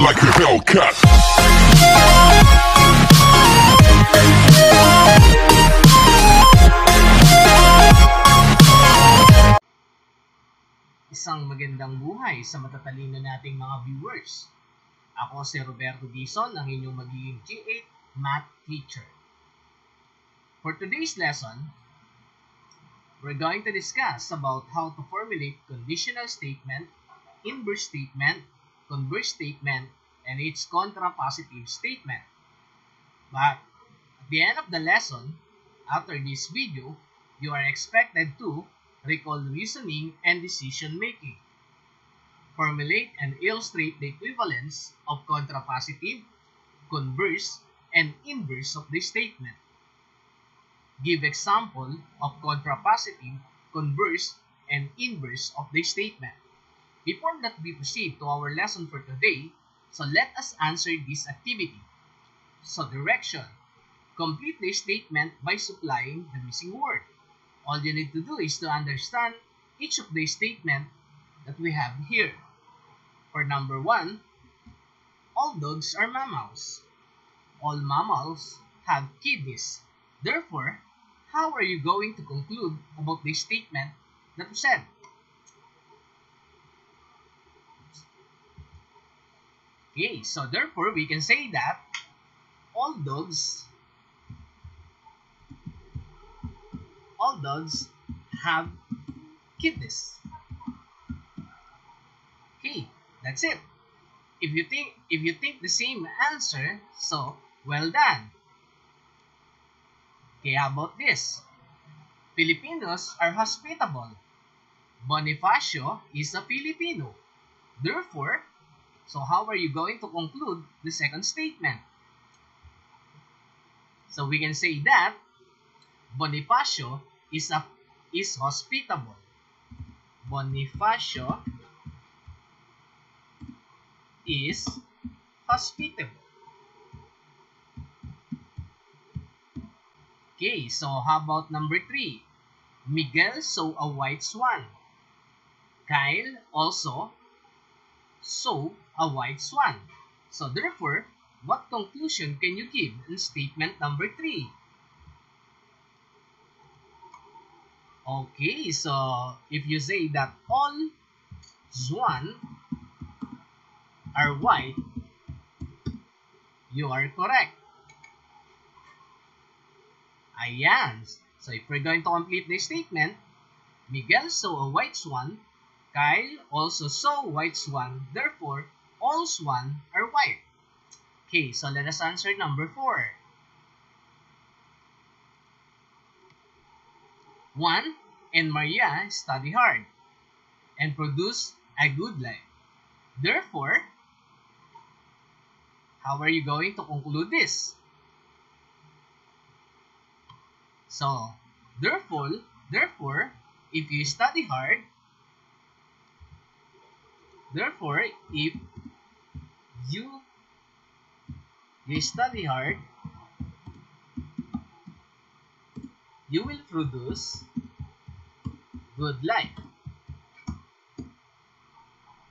like a Hellcat. Isang magandang buhay sa matatalino nating mga viewers. Ako si Roberto Dizon, ang inyong magiging G8 Math Teacher. For today's lesson, we're going to discuss about how to formulate conditional statement, inverse statement, converse statement, and its contrapositive statement. But at the end of the lesson, after this video, you are expected to recall reasoning and decision making. Formulate and illustrate the equivalence of contrapositive, converse, and inverse of the statement. Give example of contrapositive, converse, and inverse of the statement. Before that we proceed to our lesson for today, so let us answer this activity. So direction. Complete the statement by supplying the missing word. All you need to do is to understand each of the statement that we have here. For number 1, all dogs are mammals. All mammals have kidneys. Therefore, how are you going to conclude about the statement that we said? Okay, so therefore we can say that all dogs have kidneys. Okay, that's it. If you think the same answer, so well done. Okay, how about this? Filipinos are hospitable. Bonifacio is a Filipino. Therefore, so how are you going to conclude the second statement? So we can say that Bonifacio is hospitable. Bonifacio is hospitable. Okay, so how about number 3? Miguel saw a white swan. Kyle also saw a white swan. So therefore, what conclusion can you give in statement number 3? Okay, so if you say that all swan are white, you are correct. Ayan. So if we're going to complete this statement, Miguel saw a white swan, Kyle also saw a white swan, therefore, all swan are white. Okay, so let us answer number 4. 1. And Maria study hard and produce a good life. Therefore, how are you going to conclude this? So, therefore, if you study hard, therefore, if you study hard, you will produce good life.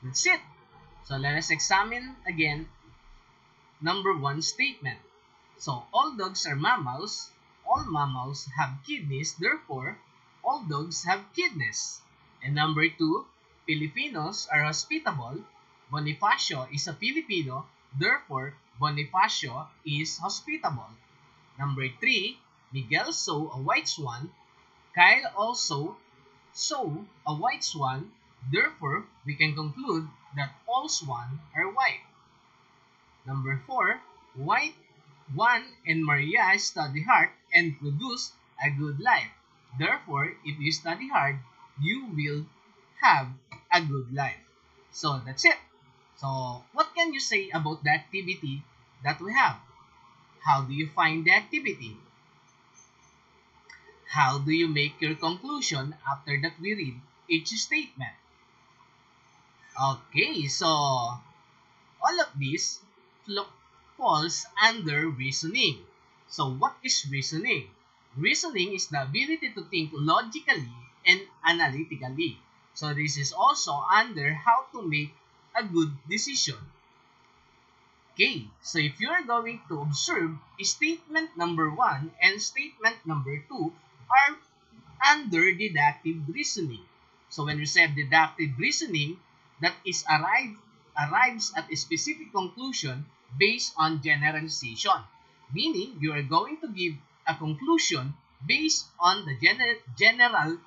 That's it. So let us examine again number 1 statement. So all dogs are mammals. All mammals have kidneys. Therefore, all dogs have kidneys. And number 2, Filipinos are hospitable. Bonifacio is a Filipino. Therefore, Bonifacio is hospitable. Number 3, Miguel saw a white swan. Kyle also saw a white swan. Therefore, we can conclude that all swan are white. Number 4, Juan and Maria study hard and produce a good life. Therefore, if you study hard, you will have a good life. So that's it. So what can you say about the activity that we have? How do you find the activity? How do you make your conclusion after that we read each statement? Okay, so all of this falls under reasoning. So what is reasoning? Reasoning is the ability to think logically and analytically. So this is also under how to make a good decision. Okay, so if you're going to observe, statement number 1 and statement number 2 are under deductive reasoning. So when we said deductive reasoning, that is arrives at a specific conclusion based on generalization. Meaning, you are going to give a conclusion based on the general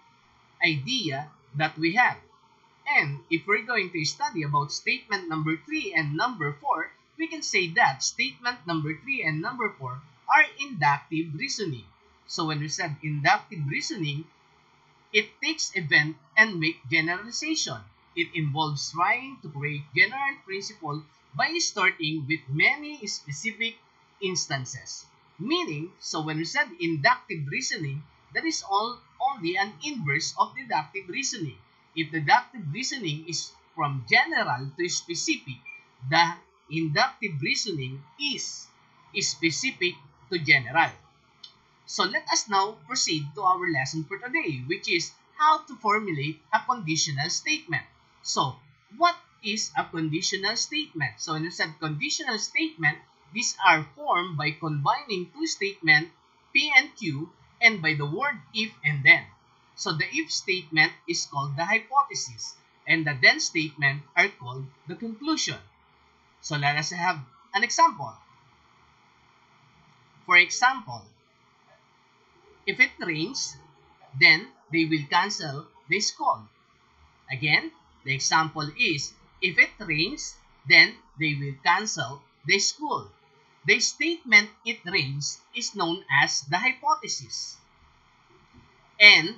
idea that we have. And if we're going to study about statement number 3 and number 4, we can say that statement number 3 and number 4 are inductive reasoning. So when we said inductive reasoning, it takes event and make generalization. It involves trying to create general principle by starting with many specific instances. Meaning, so when we said inductive reasoning, that is only an inverse of deductive reasoning. If deductive reasoning is from general to specific, the inductive reasoning is specific to general. So let us now proceed to our lesson for today, which is how to formulate a conditional statement. So, what is a conditional statement? So when we said conditional statement, these are formed by combining two statements, P and Q, and by the word if and then. So the if statement is called the hypothesis, and the then statement are called the conclusion. So let us have an example. For example, if it rains, then they will cancel the school. Again, the example is, if it rains, then they will cancel the school. The statement it rains is known as the hypothesis. And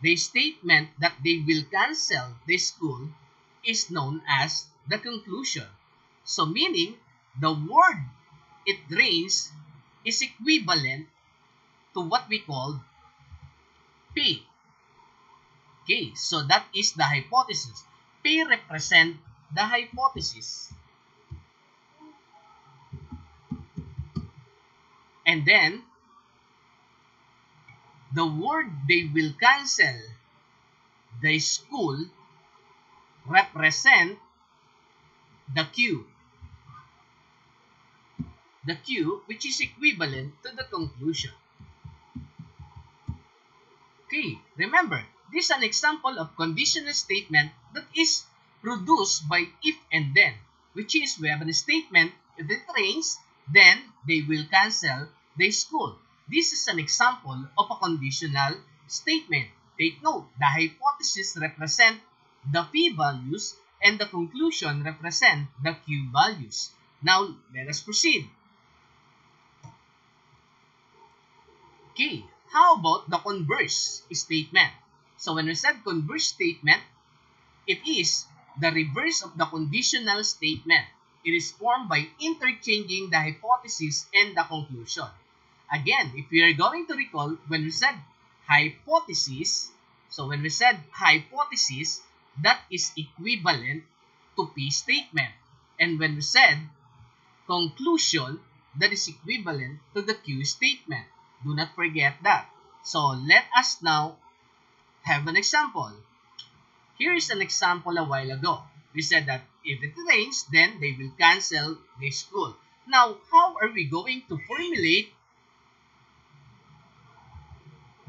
the statement that they will cancel the school is known as the conclusion. So meaning, the word it rains is equivalent to what we call P. Okay, so that is the hypothesis. P represent the hypothesis. And then, the word they will cancel the school represent the Q. The Q, which is equivalent to the conclusion. Okay, remember, this is an example of conditional statement that is produced by if and then, which is we have a statement, if it rains, then they will cancel the school. This is an example of a conditional statement. Take note, the hypothesis represent the P values and the conclusion represent the Q values. Now, let us proceed. Okay, how about the converse statement? So when we said converse statement, it is the reverse of the conditional statement. It is formed by interchanging the hypothesis and the conclusion. Again, if we are going to recall, when we said hypothesis, so when we said hypothesis, that is equivalent to P statement. And when we said conclusion, that is equivalent to the Q statement. Do not forget that. So let us now have an example. Here is an example a while ago. We said that if it rains, then they will cancel the school. Now, how are we going to formulate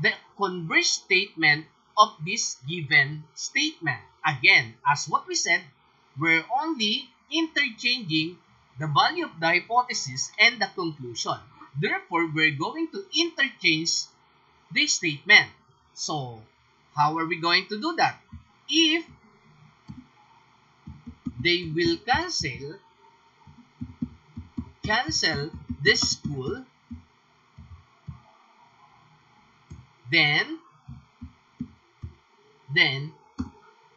the converse statement of this given statement? Again, as what we said, we're only interchanging the value of the hypothesis and the conclusion. Therefore, we're going to interchange the statement. So, how are we going to do that? If they will cancel the school, then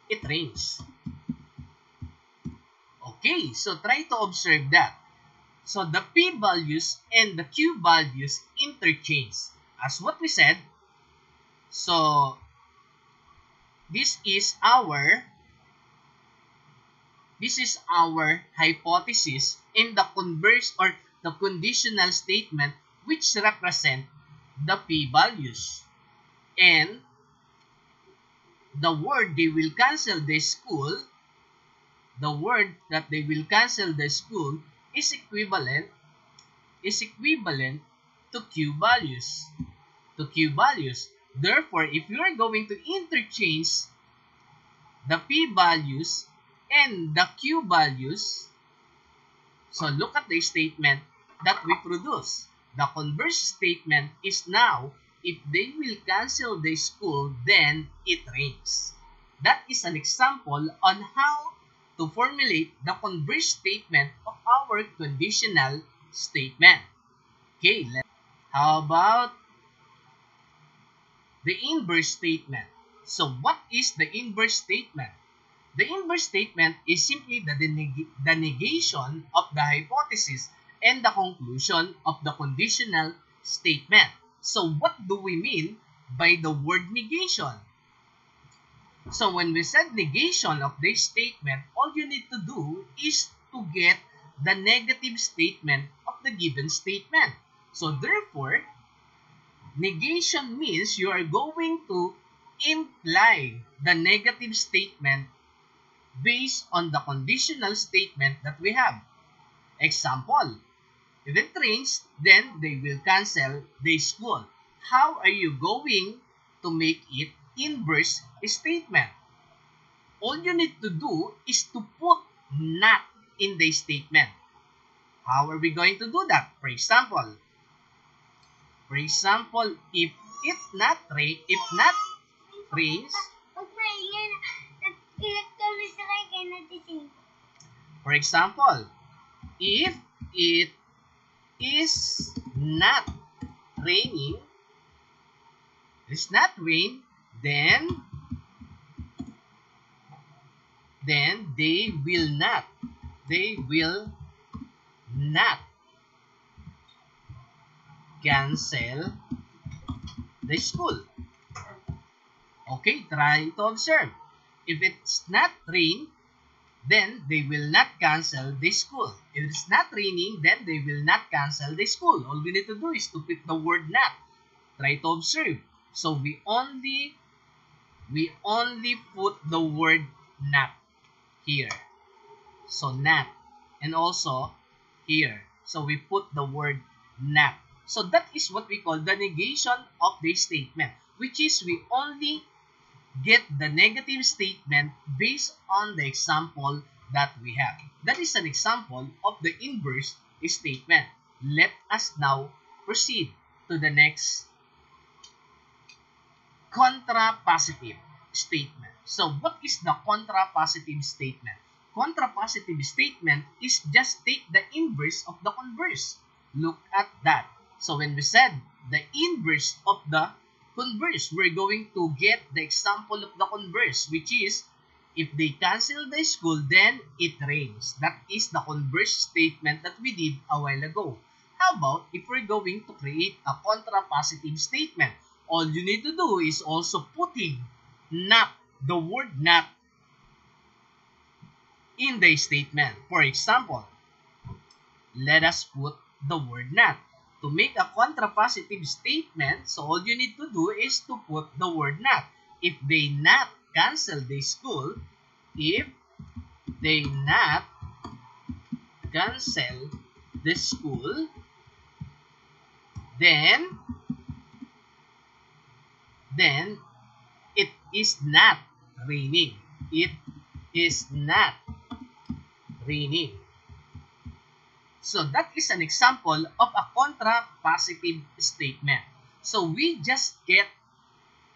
it rains. Okay, so try to observe that. So the P values and the Q values interchange. As what we said, so this is our hypothesis in the converse or the conditional statement which represent the P values. And the word they will cancel the school, the word that they will cancel the school is equivalent to Q values. Therefore, if you are going to interchange the P values and the Q values, so look at the statement that we produce. The converse statement is now, if they will cancel the school, then it rains. That is an example on how to formulate the converse statement of our conditional statement. Okay, how about the inverse statement? So what is the inverse statement? The inverse statement is simply the negation of the hypothesis and the conclusion of the conditional statement. So what do we mean by the word negation? So when we said negation of this statement, all you need to do is to get the negative statement of the given statement. So therefore, negation means you are going to imply the negative statement based on the conditional statement that we have. Example, if it rains, then they will cancel the school. How are you going to make it inverse statement? All you need to do is to put not in the statement. How are we going to do that? For example, if it not rains, for example, if it is not raining, it's not rain, then they will not cancel the school. Okay, try to observe. If it's not rain, then they will not cancel the school. If it's not raining, then they will not cancel the school. All we need to do is to put the word not. Try to observe. So we only put the word not here. So not. And also here. So we put the word not. So that is what we call the negation of the statement, which is we only get the negative statement based on the example that we have. That is an example of the inverse statement. Let us now proceed to the next contrapositive statement. So what is the contrapositive statement? Contrapositive statement is just take the inverse of the converse. Look at that. So when we said the inverse of the converse, we're going to get the example of the converse, which is if they cancel the school, then it rains. That is the converse statement that we did a while ago. How about if we're going to create a contrapositive statement? All you need to do is also putting not, the word not, in the statement. For example, let us put the word not. To make a contrapositive statement, so all you need to do is to put the word not. If they not cancel the school, if they not cancel the school, then it is not raining. It is not raining. So that is an example of a contrapositive statement. So we just get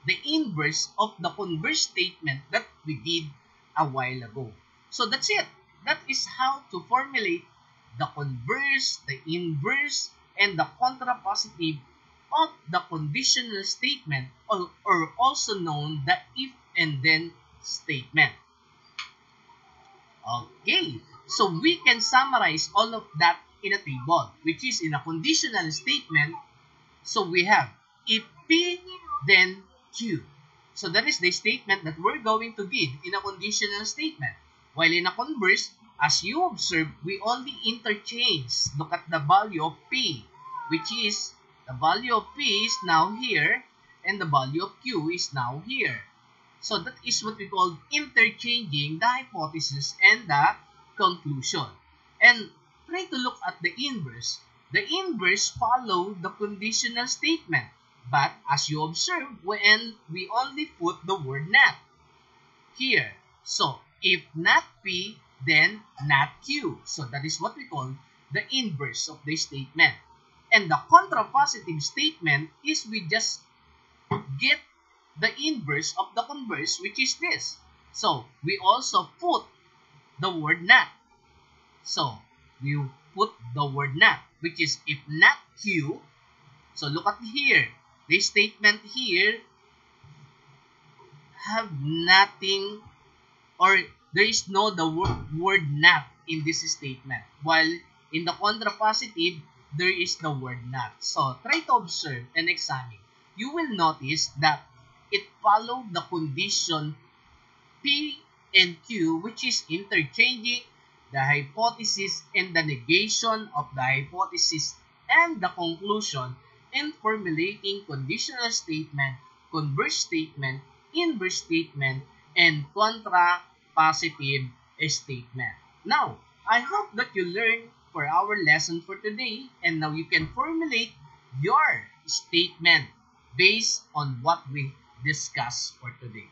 the inverse of the converse statement that we did a while ago. So that's it. That is how to formulate the converse, the inverse, and the contrapositive of the conditional statement, or also known the if and then statement. Okay, so we can summarize all of that in a table, which is in a conditional statement. So we have if P, then Q. So that is the statement that we're going to give in a conditional statement. While in a converse, as you observe, we only interchange. Look at the value of P, which is the value of P is now here, and the value of Q is now here. So that is what we call interchanging the hypothesis and the conclusion. And try to look at the inverse. The inverse follow the conditional statement. But as you observe, when we only put the word not here. So, if not P, then not Q. So, that is what we call the inverse of the statement. And the contrapositive statement is we just get the inverse of the converse, which is this. So, we also put the word not. So, we put the word not, which is if not Q. So, look at here. The statement here have nothing, or there is no the word not in this statement. While in the contrapositive, there is the word not. So, try to observe and examine. You will notice that it followed the condition P and Q, which is interchanging the hypothesis and the negation of the hypothesis and the conclusion in formulating conditional statement, converse statement, inverse statement, and contrapositive statement. Now, I hope that you learned for our lesson for today, and now you can formulate your statement based on what we discussed for today.